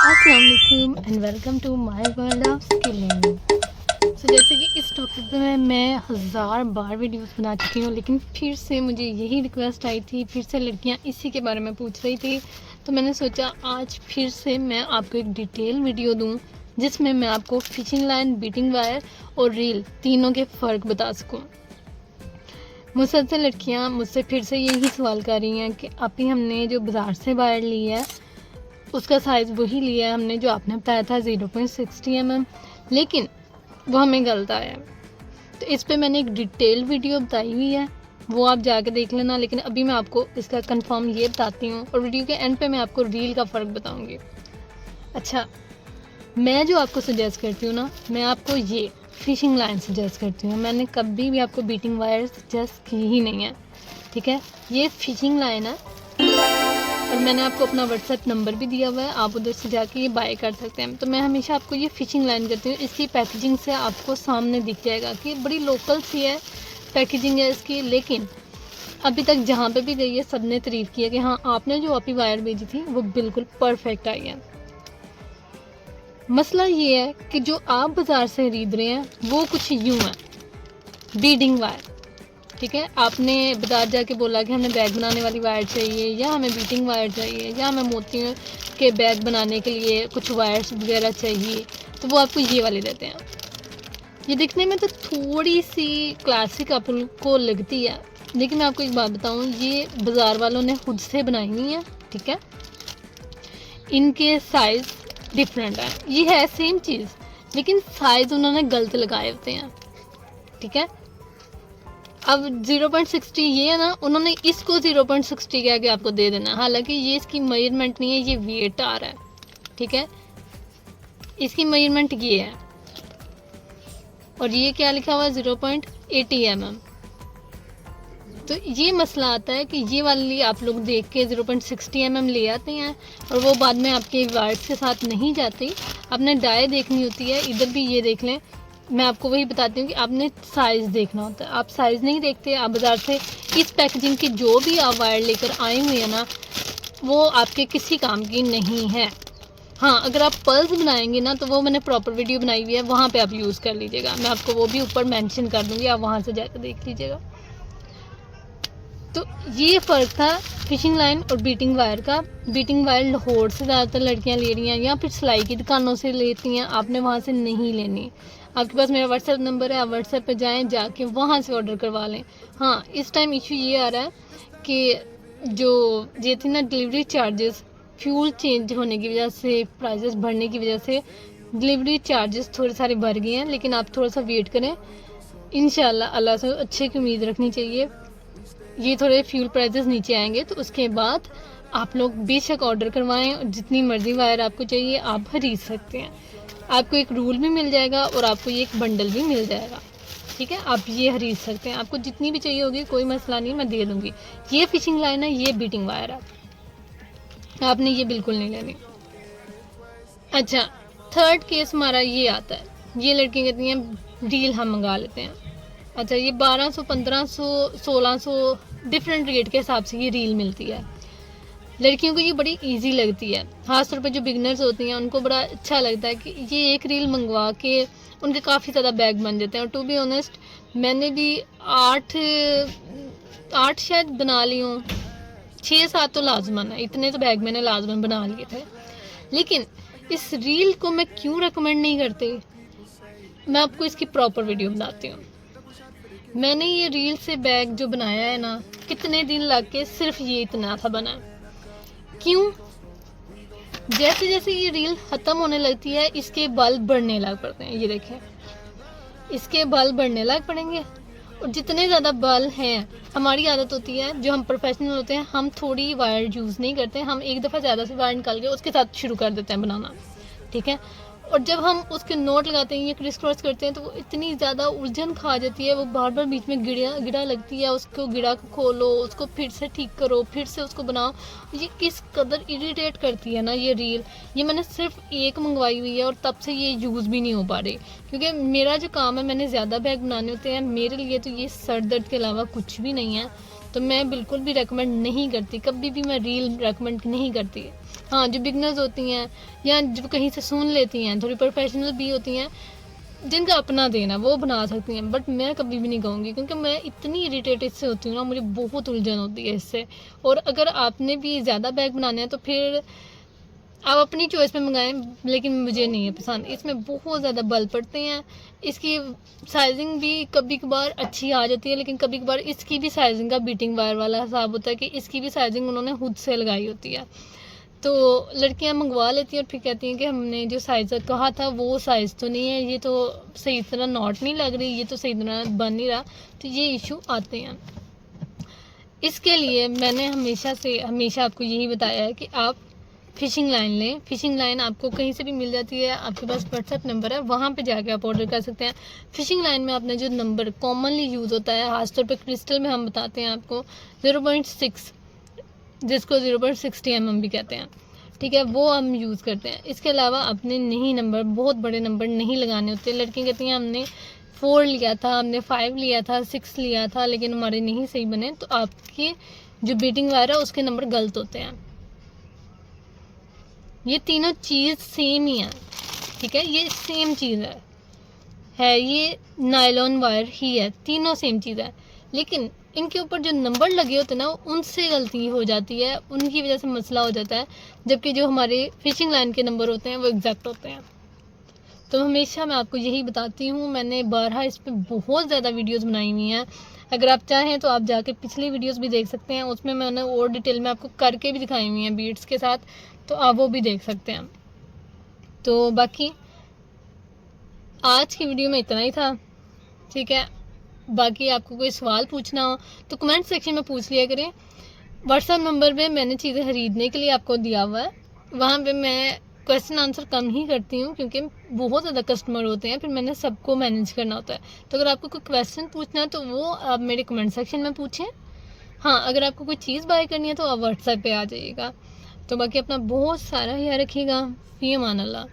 अस्सलाम वालेकुम and welcome to my world of skilling. So जैसे कि इस टॉपिक पे मैं हज़ार बार वीडियोस बना चुकी हूँ, लेकिन फिर से मुझे यही रिक्वेस्ट आई थी, फिर से लड़कियाँ इसी के बारे में पूछ रही थी, तो मैंने सोचा आज फिर से मैं आपको एक डिटेल वीडियो दूँ जिसमें मैं आपको फिशिंग लाइन, बीटिंग वायर और रील तीनों के फ़र्क बता सकूँ। मुझसे लड़कियाँ मुझसे फिर से यही सवाल कर रही हैं कि अभी हमने जो बाज़ार से वायर ली है उसका साइज़ वही लिया है हमने जो आपने बताया था 0.60 mm, लेकिन वो हमें गलत आया है। तो इस पे मैंने एक डिटेल वीडियो बताई हुई है, वो आप जाके देख लेना। लेकिन अभी मैं आपको इसका कंफर्म ये बताती हूँ और वीडियो के एंड पे मैं आपको रील का फ़र्क बताऊँगी। अच्छा, मैं जो आपको सजेस्ट करती हूँ ना, मैं आपको ये फिशिंग लाइन सजेस्ट करती हूँ। मैंने कभी भी आपको बीटिंग वायर सजेस्ट की ही नहीं है, ठीक है। ये फिशिंग लाइन है और मैंने आपको अपना व्हाट्सएप नंबर भी दिया हुआ है, आप उधर से जाके ये बाय कर सकते हैं। तो मैं हमेशा आपको ये फिशिंग लाइन करती हूँ। इसकी पैकेजिंग से आपको सामने दिख जाएगा कि बड़ी लोकल सी है पैकेजिंग है इसकी, लेकिन अभी तक जहाँ पे भी गई है सब ने तारीफ़ की है कि हाँ आपने जो आपकी वायर भेजी थी वो बिल्कुल परफेक्ट आई है। मसला ये है कि जो आप बाज़ार से खरीद रहे हैं वो कुछ यूँ है, बीडिंग वायर, ठीक है। आपने बाजार जाके बोला कि हमें बैग बनाने वाली वायर चाहिए या हमें बीटिंग वायर चाहिए या हमें मोतियों के बैग बनाने के लिए कुछ वायर्स वगैरह चाहिए, तो वो आपको ये वाले देते हैं। ये दिखने में तो थोड़ी सी क्लासिक आपको लगती है, लेकिन मैं आपको एक बात बताऊं, ये बाज़ार वालों ने खुद से बनाई हुई है, ठीक है। इनके साइज़ डिफरेंट है, ये है सेम चीज़ लेकिन साइज़ उन्होंने गलत लगाए होते हैं, ठीक है। अब 0.60 ये है ना, उन्होंने इसको 0.60 कह के आपको दे देना, हालांकि ये इसकी मेजरमेंट नहीं है, ये वेट आ रहा है, ठीक है। इसकी मेजरमेंट ये है और ये क्या लिखा हुआ है 0.80 mm। तो ये मसला आता है कि ये वाली आप लोग देख के 0.60 mm ले आते हैं और वो बाद में आपके वायर्स के साथ नहीं जाती। आपने डाई देखनी होती है, इधर भी ये देख लें, मैं आपको वही बताती हूँ कि आपने साइज़ देखना होता है। आप साइज़ नहीं देखते, आप बाज़ार से इस पैकेजिंग की जो भी आप वायर लेकर आए हुए हैं ना, वो आपके किसी काम की नहीं है। हाँ, अगर आप पर्ल्स बनाएंगे ना तो वो मैंने प्रॉपर वीडियो बनाई हुई है, वहाँ पे आप यूज़ कर लीजिएगा, मैं आपको वो भी ऊपर मेंशन कर दूँगी, आप वहाँ से जाकर देख लीजिएगा। तो ये फ़र्क था फिशिंग लाइन और बीटिंग वायर का। बीटिंग वायर लाहौर से ज़्यादातर लड़कियाँ ले रही हैं या फिर सिलाई की दुकानों से लेती हैं, आपने वहाँ से नहीं लेनी। आपके पास मेरा व्हाट्सएप नंबर है, आप व्हाट्सएप पे जाएं, जाके वहाँ से ऑर्डर करवा लें। हाँ, इस टाइम इशू ये आ रहा है कि जो ये थी ना डिलीवरी चार्जेस, फ्यूल चेंज होने की वजह से, प्राइसेस बढ़ने की वजह से डिलीवरी चार्जेस थोड़े सारे बढ़ गए हैं, लेकिन आप थोड़ा सा वेट करें, इंशाल्लाह अल्लाह से अच्छे की उम्मीद रखनी चाहिए। ये थोड़े फ्यूल प्राइसेस नीचे आएंगे तो उसके बाद आप लोग बेशक ऑर्डर करवाएं और जितनी मर्जी वायर आपको चाहिए आप खरीद सकते हैं। आपको एक रूल भी मिल जाएगा और आपको ये एक बंडल भी मिल जाएगा, ठीक है। आप ये खरीद सकते हैं, आपको जितनी भी चाहिए होगी कोई मसला नहीं, मैं दे दूँगी। ये फिशिंग लाइन है, ये बीटिंग वायर है, आपने ये बिल्कुल नहीं लेनी। अच्छा, थर्ड केस हमारा ये आता है, ये लड़कियाँ कहती हैं रील हम मंगा लेते हैं। अच्छा, ये 1200, 1500, 1600 डिफरेंट रेट के हिसाब से ये रील मिलती है। लड़कियों को ये बड़ी इजी लगती है, खासतौर पे जो बिगनर्स होती हैं उनको बड़ा अच्छा लगता है कि ये एक रील मंगवा के उनके काफ़ी ज़्यादा बैग बन जाते हैं। और टू बी ऑनेस्ट, मैंने भी 8 शायद बना ली हूँ, 6-7 तो लाजमन है, इतने तो बैग मैंने लाजमन बना लिए थे। लेकिन इस रील को मैं क्यों रिकमेंड नहीं करती, मैं आपको इसकी प्रॉपर वीडियो बनाती हूँ। मैंने ये रील से बैग जो बनाया है ना, कितने दिन लग के सिर्फ ये इतना था बना। क्यों? जैसे जैसे ये रील ख़त्म होने लगती है इसके बाल बढ़ने लग पड़ते हैं, ये देखें, इसके बाल बढ़ने लग पड़ेंगे। और जितने ज़्यादा बाल हैं, हमारी आदत होती है, जो हम प्रोफेशनल होते हैं, हम थोड़ी वायर यूज़ नहीं करते, हम एक दफ़ा ज़्यादा से वायर निकाल के उसके साथ शुरू कर देते हैं बनाना, ठीक है। और जब हम उसके नोट लगाते हैं या क्रिस क्रॉस करते हैं तो वो इतनी ज़्यादा उलझन खा जाती है, वो बार बार बीच में गिड़ा लगती है, उसको गिड़ा को खोलो, उसको फिर से ठीक करो, फिर से उसको बनाओ। ये किस कदर इरिटेट करती है ना ये रील। ये मैंने सिर्फ एक मंगवाई हुई है और तब से ये यूज़ भी नहीं हो पा रही, क्योंकि मेरा जो काम है, मैंने ज़्यादा बैग बनाने होते हैं, मेरे लिए तो ये सर दर्द के अलावा कुछ भी नहीं है। तो मैं बिल्कुल भी रेकमेंड नहीं करती, कभी भी मैं रील रेकमेंड नहीं करती। हाँ, जो बिगनर्स होती हैं या जो कहीं से सुन लेती हैं, थोड़ी प्रोफेशनल भी होती हैं, जिनका अपना देना वो बना सकती हैं, बट मैं कभी भी नहीं कहूँगी, क्योंकि मैं इतनी इरिटेटेड से होती हूँ ना, मुझे बहुत उलझन होती है इससे। और अगर आपने भी ज़्यादा बैग बनाने हैं तो फिर आप अपनी चॉइस पे मंगाएं, लेकिन मुझे नहीं है पसंद, इसमें बहुत ज़्यादा बल पड़ते हैं। इसकी साइजिंग भी कभी कभार अच्छी आ जाती है, लेकिन कभी कभार इसकी भी साइजिंग का बीटिंग वायर वाला हिसाब होता है कि इसकी भी साइजिंग उन्होंने खुद से लगाई होती है। तो लड़कियां मंगवा लेती हैं और फिर कहती हैं कि हमने जो साइज़ कहा था वो साइज़ तो नहीं है, ये तो सही तरह नॉट नहीं लग रही, ये तो सही तरह बन नहीं रहा, तो ये इशू आते हैं। इसके लिए मैंने हमेशा आपको यही बताया है कि आप फ़िशिंग लाइन लें। फ़िशिंग लाइन आपको कहीं से भी मिल जाती है, आपके पास व्हाट्सएप नंबर है, वहाँ पे जाके आप ऑर्डर कर सकते हैं। फ़िशिंग लाइन में आपने जो नंबर कॉमनली यूज़ होता है, खासतौर पे क्रिस्टल में हम बताते हैं आपको 0.6, जिसको 0.60 mm भी कहते हैं, ठीक है, वो हम यूज़ करते हैं। इसके अलावा अपने नहीं नंबर, बहुत बड़े नंबर नहीं लगाने होते। लड़कियाँ कहती हैं हमने 4 लिया था, हमने 5 लिया था, 6 लिया था, लेकिन हमारे नहीं सही बने, तो आपकी जो बीटिंग वायर है उसके नंबर गलत होते हैं। ये तीनों चीज़ सेम ही है, ठीक है, ये सेम चीज़ है, ये नायलॉन वायर ही है, तीनों सेम चीज़ है, लेकिन इनके ऊपर जो नंबर लगे होते हैं ना, उनसे गलती हो जाती है, उनकी वजह से मसला हो जाता है, जबकि जो हमारे फ़िशिंग लाइन के नंबर होते हैं वो एग्जैक्ट होते हैं। तो हमेशा मैं आपको यही बताती हूँ, मैंने बारहा इस पर बहुत ज़्यादा वीडियोस बनाई हुई हैं, अगर आप चाहें तो आप जाके पिछली वीडियोस भी देख सकते हैं, उसमें मैंने और डिटेल में आपको करके भी दिखाई हुई हैं बीट्स के साथ, तो आप वो भी देख सकते हैं। तो बाकी आज की वीडियो में इतना ही था, ठीक है। बाकी आपको कोई सवाल पूछना हो तो कमेंट सेक्शन में पूछ लिया करें। व्हाट्सएप नंबर पे मैंने चीज़ें ख़रीदने के लिए आपको दिया हुआ है, वहाँ पे मैं क्वेश्चन आंसर कम ही करती हूँ, क्योंकि बहुत ज़्यादा कस्टमर होते हैं, फिर मैंने सबको मैनेज करना होता है। तो अगर आपको कोई क्वेश्चन पूछना है तो वो आप मेरे कमेंट सेक्शन में पूछें। हाँ, अगर आपको कोई चीज़ बाय करनी है तो आप व्हाट्सएप पे आ जाइएगा। तो बाकी अपना बहुत सारा ख्याल रखिएगा। फ़ी अमान अल्लाह।